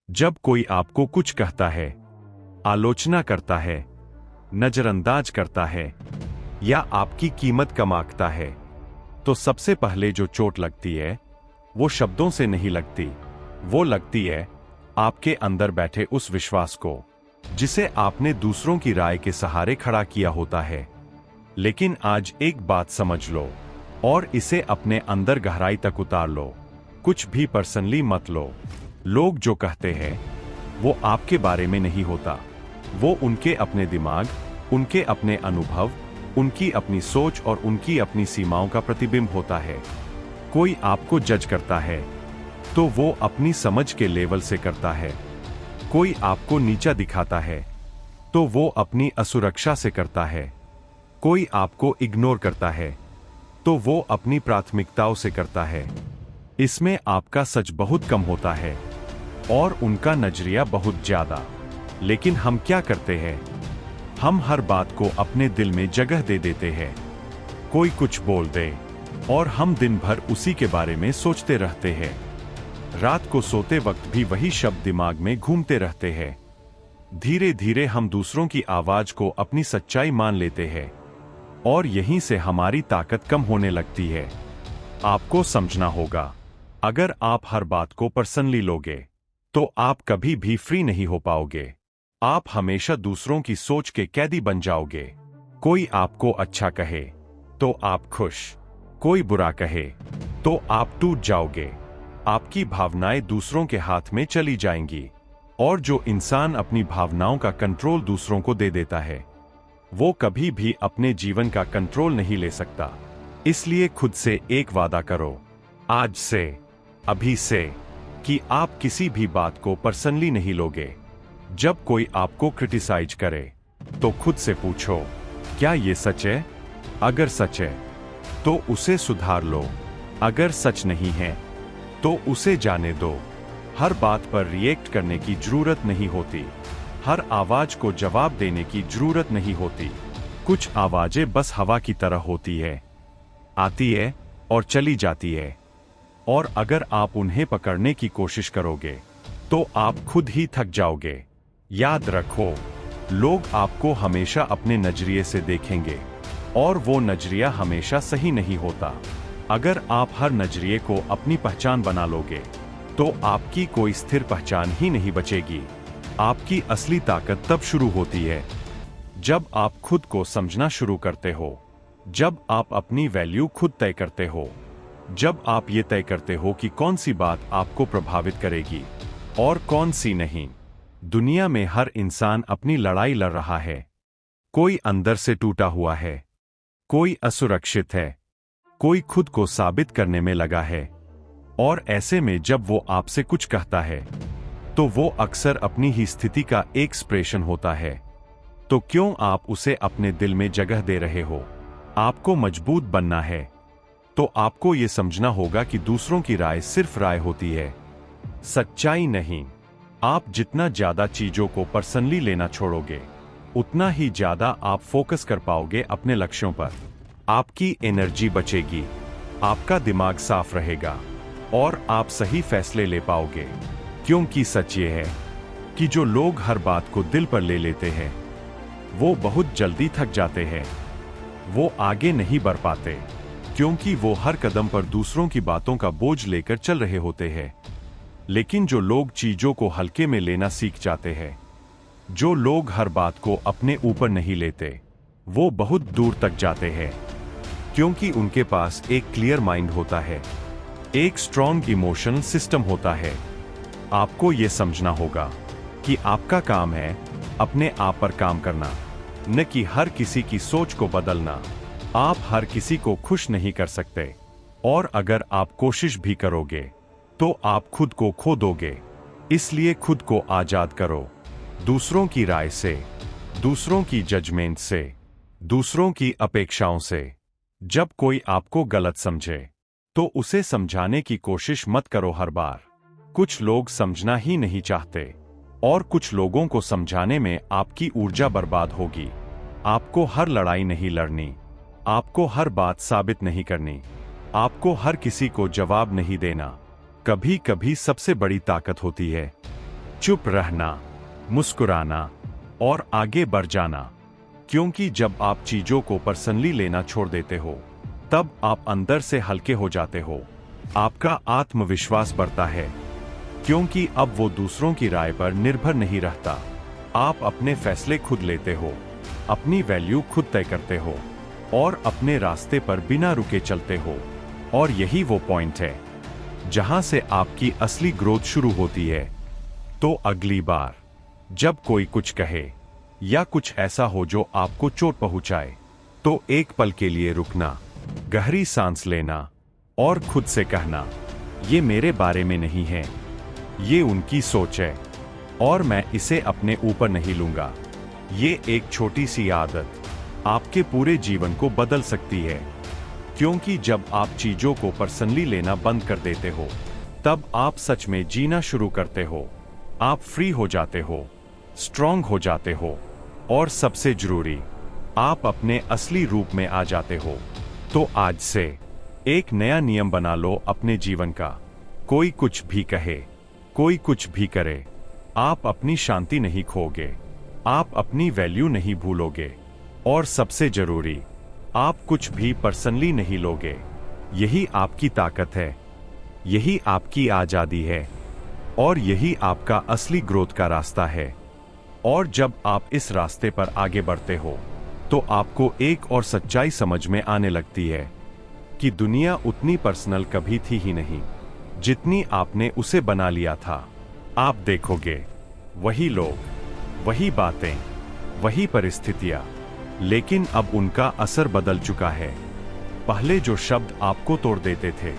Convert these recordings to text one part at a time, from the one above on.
जब कोई आपको कुछ कहता है, आलोचना करता है, नजरअंदाज करता है या आपकी कीमत कम आंकता है, तो सबसे पहले जो चोट लगती है वो शब्दों से नहीं लगती, वो लगती है आपके अंदर बैठे उस विश्वास को जिसे आपने दूसरों की राय के सहारे खड़ा किया होता है। लेकिन आज एक बात समझ लो और इसे अपने अंदर गहराई तक उतार लो। कुछ भी पर्सनली मत लो। लोग जो कहते हैं वो आपके बारे में नहीं होता। वो उनके अपने दिमाग, उनके अपने अनुभव, उनकी अपनी सोच और उनकी अपनी सीमाओं का प्रतिबिंब होता है। कोई आपको जज करता है तो वो अपनी समझ के लेवल से करता है। कोई आपको नीचा दिखाता है तो वो अपनी असुरक्षा से करता है। कोई आपको इग्नोर करता है तो वो अपनी प्राथमिकताओं से करता है। इसमें आपका सच बहुत कम होता है और उनका नजरिया बहुत ज्यादा। लेकिन हम क्या करते हैं? हम हर बात को अपने दिल में जगह दे देते हैं। कोई कुछ बोल दे और हम दिन भर उसी के बारे में सोचते रहते हैं। रात को सोते वक्त भी वही शब्द दिमाग में घूमते रहते हैं। धीरे धीरे हम दूसरों की आवाज को अपनी सच्चाई मान लेते हैं और यहीं से हमारी ताकत कम होने लगती है। आपको समझना होगा, अगर आप हर बात को पर्सनली लोगे तो आप कभी भी फ्री नहीं हो पाओगे। आप हमेशा दूसरों की सोच के कैदी बन जाओगे। कोई आपको अच्छा कहे तो आप खुश, कोई बुरा कहे तो आप टूट जाओगे। आपकी भावनाएं दूसरों के हाथ में चली जाएंगी। और जो इंसान अपनी भावनाओं का कंट्रोल दूसरों को दे देता है वो कभी भी अपने जीवन का कंट्रोल नहीं ले सकता। इसलिए खुद से एक वादा करो, आज से, अभी से, कि आप किसी भी बात को पर्सनली नहीं लोगे। जब कोई आपको क्रिटिसाइज करे तो खुद से पूछो, क्या ये सच है? अगर सच है तो उसे सुधार लो। अगर सच नहीं है तो उसे जाने दो। हर बात पर रिएक्ट करने की जरूरत नहीं होती। हर आवाज को जवाब देने की जरूरत नहीं होती। कुछ आवाजें बस हवा की तरह होती है, आती है और चली जाती है। और अगर आप उन्हें पकड़ने की कोशिश करोगे तो आप खुद ही थक जाओगे। याद रखो, लोग आपको हमेशा अपने नजरिए से देखेंगे और वो नजरिया हमेशा सही नहीं होता। अगर आप हर नजरिए को अपनी पहचान बना लोगे तो आपकी कोई स्थिर पहचान ही नहीं बचेगी। आपकी असली ताकत तब शुरू होती है जब आप खुद को समझना शुरू करते हो, जब आप अपनी वैल्यू खुद तय करते हो, जब आप ये तय करते हो कि कौन सी बात आपको प्रभावित करेगी और कौन सी नहीं। दुनिया में हर इंसान अपनी लड़ाई लड़ रहा है। कोई अंदर से टूटा हुआ है, कोई असुरक्षित है, कोई खुद को साबित करने में लगा है। और ऐसे में जब वो आपसे कुछ कहता है तो वो अक्सर अपनी ही स्थिति का एक एक्सप्रेशन होता है। तो क्यों आप उसे अपने दिल में जगह दे रहे हो? आपको मजबूत बनना है तो आपको ये समझना होगा कि दूसरों की राय सिर्फ राय होती है, सच्चाई नहीं। आप जितना ज्यादा चीजों को पर्सनली लेना छोड़ोगे उतना ही ज्यादा आप फोकस कर पाओगे अपने लक्ष्यों पर। आपकी एनर्जी बचेगी, आपका दिमाग साफ रहेगा और आप सही फैसले ले पाओगे। क्योंकि सच ये है कि जो लोग हर बात को दिल पर ले लेते हैं वो बहुत जल्दी थक जाते हैं। वो आगे नहीं बढ़ पाते क्योंकि वो हर कदम पर दूसरों की बातों का बोझ लेकर चल रहे होते हैं। लेकिन जो लोग चीजों को हल्के में लेना सीख जाते हैं, जो लोग हर बात को अपने ऊपर नहीं लेते, वो बहुत दूर तक जाते हैं क्योंकि उनके पास एक क्लियर माइंड होता है, एक स्ट्रॉन्ग इमोशनल सिस्टम होता है। आपको यह समझना होगा कि आपका काम है अपने आप पर काम करना, न कि हर किसी की सोच को बदलना। आप हर किसी को खुश नहीं कर सकते और अगर आप कोशिश भी करोगे तो आप खुद को खो दोगे। इसलिए खुद को आजाद करो दूसरों की राय से, दूसरों की जजमेंट से, दूसरों की अपेक्षाओं से। जब कोई आपको गलत समझे तो उसे समझाने की कोशिश मत करो हर बार। कुछ लोग समझना ही नहीं चाहते और कुछ लोगों को समझाने में आपकी ऊर्जा बर्बाद होगी। आपको हर लड़ाई नहीं लड़नी, आपको हर बात साबित नहीं करनी, आपको हर किसी को जवाब नहीं देना। कभी कभी सबसे बड़ी ताकत होती है चुप रहना, मुस्कुराना और आगे बढ़ जाना। क्योंकि जब आप चीजों को पर्सनली लेना छोड़ देते हो, तब आप अंदर से हल्के हो जाते हो। आपका आत्मविश्वास बढ़ता है, क्योंकि अब वो दूसरों की राय पर निर्भर नहीं रहता। आप अपने फैसले खुद लेते हो, अपनी वैल्यू खुद तय करते हो और अपने रास्ते पर बिना रुके चलते हो। और यही वो पॉइंट है जहां से आपकी असली ग्रोथ शुरू होती है। तो अगली बार जब कोई कुछ कहे या कुछ ऐसा हो जो आपको चोट पहुंचाए, तो एक पल के लिए रुकना, गहरी सांस लेना और खुद से कहना, ये मेरे बारे में नहीं है, ये उनकी सोच है और मैं इसे अपने ऊपर नहीं लूंगा। ये एक छोटी सी आदत आपके पूरे जीवन को बदल सकती है। क्योंकि जब आप चीजों को पर्सनली लेना बंद कर देते हो, तब आप सच में जीना शुरू करते हो। आप फ्री हो जाते हो, स्ट्रांग हो जाते हो और सबसे जरूरी, आप अपने असली रूप में आ जाते हो। तो आज से एक नया नियम बना लो अपने जीवन का। कोई कुछ भी कहे, कोई कुछ भी करे, आप अपनी शांति नहीं खोगे, आप अपनी वैल्यू नहीं भूलोगे और सबसे जरूरी, आप कुछ भी पर्सनली नहीं लोगे। यही आपकी ताकत है, यही आपकी आजादी है और यही आपका असली ग्रोथ का रास्ता है। और जब आप इस रास्ते पर आगे बढ़ते हो, तो आपको एक और सच्चाई समझ में आने लगती है कि दुनिया उतनी पर्सनल कभी थी ही नहीं जितनी आपने उसे बना लिया था। आप देखोगे, वही लोग, वही बातें, वही परिस्थितियां, लेकिन अब उनका असर बदल चुका है। पहले जो शब्द आपको तोड़ देते थे,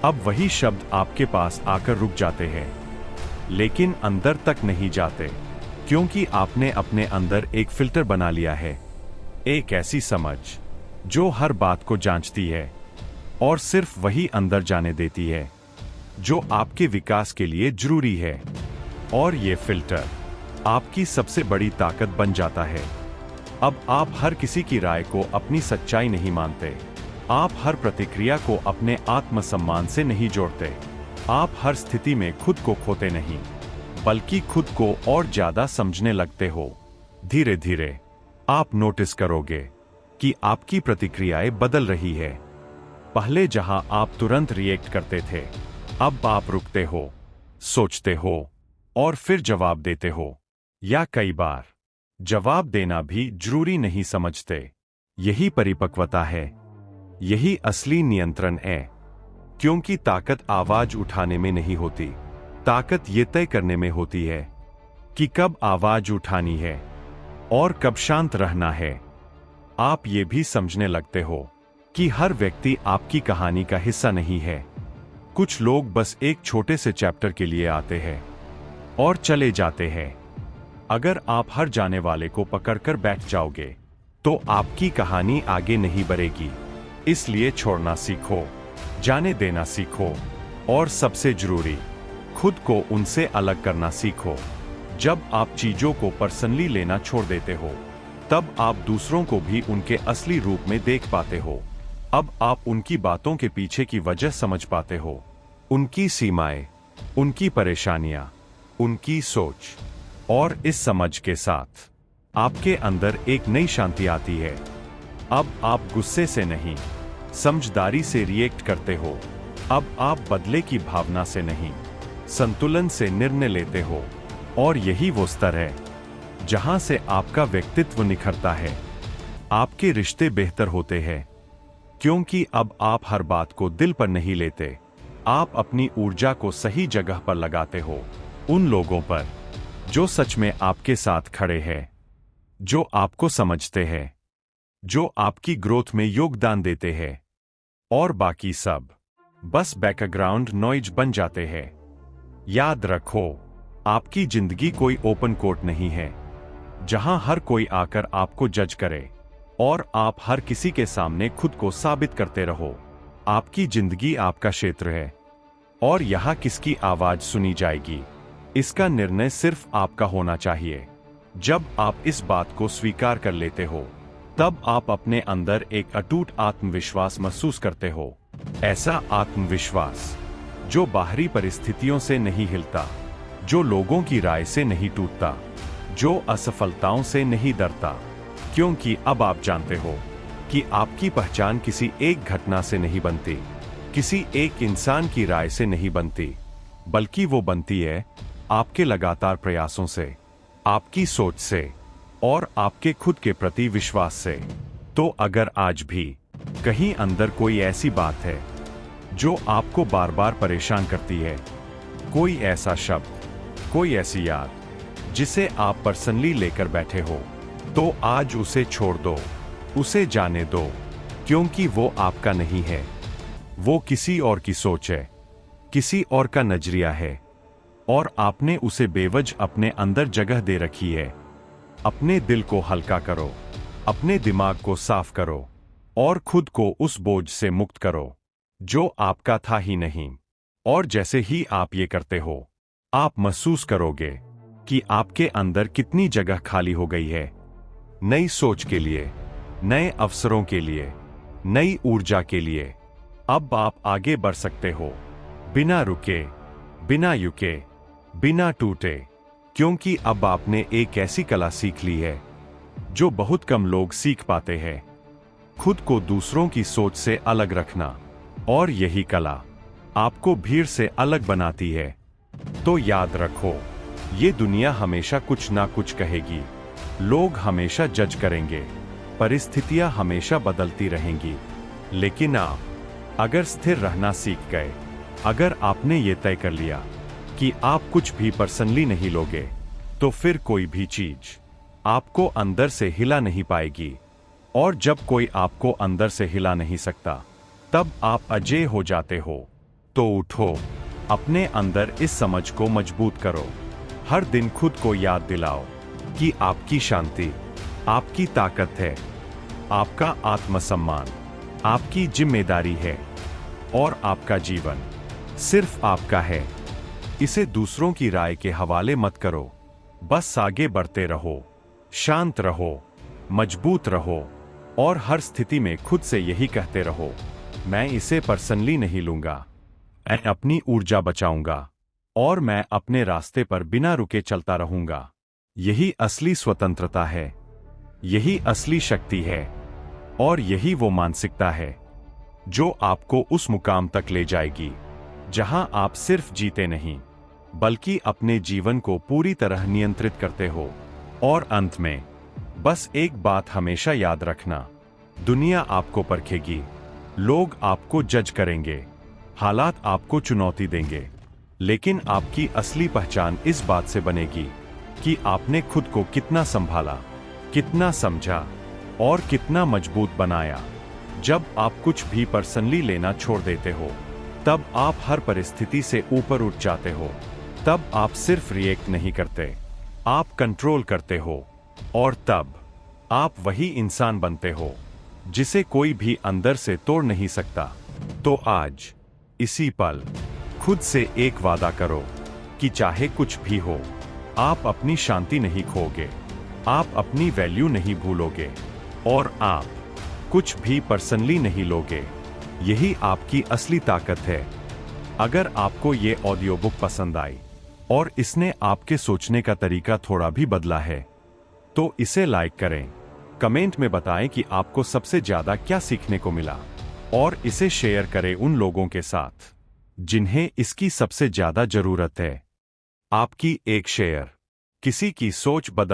अब वही शब्द आपके पास आकर रुक जाते हैं, लेकिन अंदर तक नहीं जाते। क्योंकि आपने अपने अंदर एक फिल्टर बना लिया है, एक ऐसी समझ जो हर बात को जांचती है और सिर्फ वही अंदर जाने देती है जो आपके विकास के लिए जरूरी है। और ये फिल्टर आपकी सबसे बड़ी ताकत बन जाता है। अब आप हर किसी की राय को अपनी सच्चाई नहीं मानते, आप हर प्रतिक्रिया को अपने आत्मसम्मान से नहीं जोड़ते, आप हर स्थिति में खुद को खोते नहीं, बल्कि खुद को और ज्यादा समझने लगते हो। धीरे धीरे आप नोटिस करोगे कि आपकी प्रतिक्रियाएं बदल रही है। पहले जहां आप तुरंत रिएक्ट करते थे, अब आप रुकते हो, सोचते हो और फिर जवाब देते हो, या कई बार जवाब देना भी जरूरी नहीं समझते। यही परिपक्वता है, यही असली नियंत्रण है। क्योंकि ताकत आवाज उठाने में नहीं होती, ताकत ये तय करने में होती है कि कब आवाज उठानी है और कब शांत रहना है। आप ये भी समझने लगते हो कि हर व्यक्ति आपकी कहानी का हिस्सा नहीं है। कुछ लोग बस एक छोटे से चैप्टर के लिए आते हैं और चले जाते हैं। अगर आप हर जाने वाले को पकड़कर बैठ जाओगे, तो आपकी कहानी आगे नहीं बढ़ेगी। इसलिए छोड़ना सीखो, जाने देना सीखो और सबसे जरूरी, खुद को उनसे अलग करना सीखो। जब आप चीजों को पर्सनली लेना छोड़ देते हो, तब आप दूसरों को भी उनके असली रूप में देख पाते हो। अब आप उनकी बातों के पीछे की वजह समझ पाते हो, उनकी सीमाएं, उनकी परेशानियां, उनकी सोच। और इस समझ के साथ आपके अंदर एक नई शांति आती है। अब आप गुस्से से नहीं, समझदारी से रिएक्ट करते हो। अब आप बदले की भावना से नहीं, संतुलन से निर्णय लेते हो। और यही वो स्तर है जहां से आपका व्यक्तित्व निखरता है, आपके रिश्ते बेहतर होते हैं। क्योंकि अब आप हर बात को दिल पर नहीं लेते, आप अपनी ऊर्जा को सही जगह पर लगाते हो, उन लोगों पर जो सच में आपके साथ खड़े हैं, जो आपको समझते हैं, जो आपकी ग्रोथ में योगदान देते हैं। और बाकी सब बस बैकग्राउंड नॉइज बन जाते हैं। याद रखो, आपकी जिंदगी कोई ओपन कोर्ट नहीं है जहां हर कोई आकर आपको जज करे और आप हर किसी के सामने खुद को साबित करते रहो। आपकी जिंदगी आपका क्षेत्र है और यहां किसकी आवाज सुनी जाएगी, इसका निर्णय सिर्फ आपका होना चाहिए। जब आप इस बात को स्वीकार कर लेते हो, तब आप अपने अंदर एक अटूट आत्मविश्वास महसूस करते हो। ऐसा आत्मविश्वास जो बाहरी परिस्थितियों से नहीं हिलता, जो लोगों की राय से नहीं टूटता, जो असफलताओं से नहीं डरता, क्योंकि अब आप जानते हो कि आपकी पहचान किसी एक घटना से नहीं बनती, किसी एक इंसान की राय से नहीं बनती, बल्कि वो बनती है आपके लगातार प्रयासों से, आपकी सोच से और आपके खुद के प्रति विश्वास से। तो अगर आज भी कहीं अंदर कोई ऐसी बात है जो आपको बार बार परेशान करती है, कोई ऐसा शब्द, कोई ऐसी याद जिसे आप पर्सनली लेकर बैठे हो, तो आज उसे छोड़ दो, उसे जाने दो, क्योंकि वो आपका नहीं है। वो किसी और की सोच है, किसी और का नजरिया है, और आपने उसे बेवजह अपने अंदर जगह दे रखी है। अपने दिल को हल्का करो, अपने दिमाग को साफ करो और खुद को उस बोझ से मुक्त करो जो आपका था ही नहीं। और जैसे ही आप ये करते हो, आप महसूस करोगे कि आपके अंदर कितनी जगह खाली हो गई है, नई सोच के लिए, नए अवसरों के लिए, नई ऊर्जा के लिए। अब आप आगे बढ़ सकते हो, बिना रुके, बिना युके, बिना टूटे, क्योंकि अब आपने एक ऐसी कला सीख ली है जो बहुत कम लोग सीख पाते हैं, खुद को दूसरों की सोच से अलग रखना। और यही कला आपको भीड़ से अलग बनाती है। तो याद रखो, ये दुनिया हमेशा कुछ ना कुछ कहेगी, लोग हमेशा जज करेंगे, परिस्थितियां हमेशा बदलती रहेंगी, लेकिन आप अगर स्थिर रहना सीख गए, अगर आपने ये तय कर लिया कि आप कुछ भी पर्सनली नहीं लोगे, तो फिर कोई भी चीज आपको अंदर से हिला नहीं पाएगी। और जब कोई आपको अंदर से हिला नहीं सकता, तब आप अजेय हो जाते हो। तो उठो, अपने अंदर इस समझ को मजबूत करो, हर दिन खुद को याद दिलाओ कि आपकी शांति आपकी ताकत है, आपका आत्मसम्मान आपकी जिम्मेदारी है, और आपका जीवन सिर्फ आपका है। इसे दूसरों की राय के हवाले मत करो, बस आगे बढ़ते रहो, शांत रहो, मजबूत रहो, और हर स्थिति में खुद से यही कहते रहो, मैं इसे पर्सनली नहीं लूंगा, मैं अपनी ऊर्जा बचाऊंगा और मैं अपने रास्ते पर बिना रुके चलता रहूंगा। यही असली स्वतंत्रता है, यही असली शक्ति है, और यही वो मानसिकता है जो आपको उस मुकाम तक ले जाएगी जहां आप सिर्फ जीते नहीं, बल्कि अपने जीवन को पूरी तरह नियंत्रित करते हो। और अंत में बस एक बात हमेशा याद रखना, दुनिया आपको परखेगी, लोग आपको जज करेंगे, हालात आपको चुनौती देंगे, लेकिन आपकी असली पहचान इस बात से बनेगी कि आपने खुद को कितना संभाला, कितना समझा और कितना मजबूत बनाया। जब आप कुछ भी पर्सनली लेना छोड़ देते हो, तब आप हर परिस्थिति से ऊपर उठ जाते हो। तब आप सिर्फ रिएक्ट नहीं करते, आप कंट्रोल करते हो, और तब आप वही इंसान बनते हो जिसे कोई भी अंदर से तोड़ नहीं सकता। तो आज इसी पल खुद से एक वादा करो कि चाहे कुछ भी हो, आप अपनी शांति नहीं खोगे, आप अपनी वैल्यू नहीं भूलोगे, और आप कुछ भी पर्सनली नहीं लोगे। यही आपकी असली ताकत है। अगर आपको ये ऑडियो बुक पसंद आई और इसने आपके सोचने का तरीका थोड़ा भी बदला है, तो इसे लाइक करें, कमेंट में बताएं कि आपको सबसे ज्यादा क्या सीखने को मिला, और इसे शेयर करें उन लोगों के साथ जिन्हें इसकी सबसे ज्यादा जरूरत है। आपकी एक शेयर किसी की सोच बदल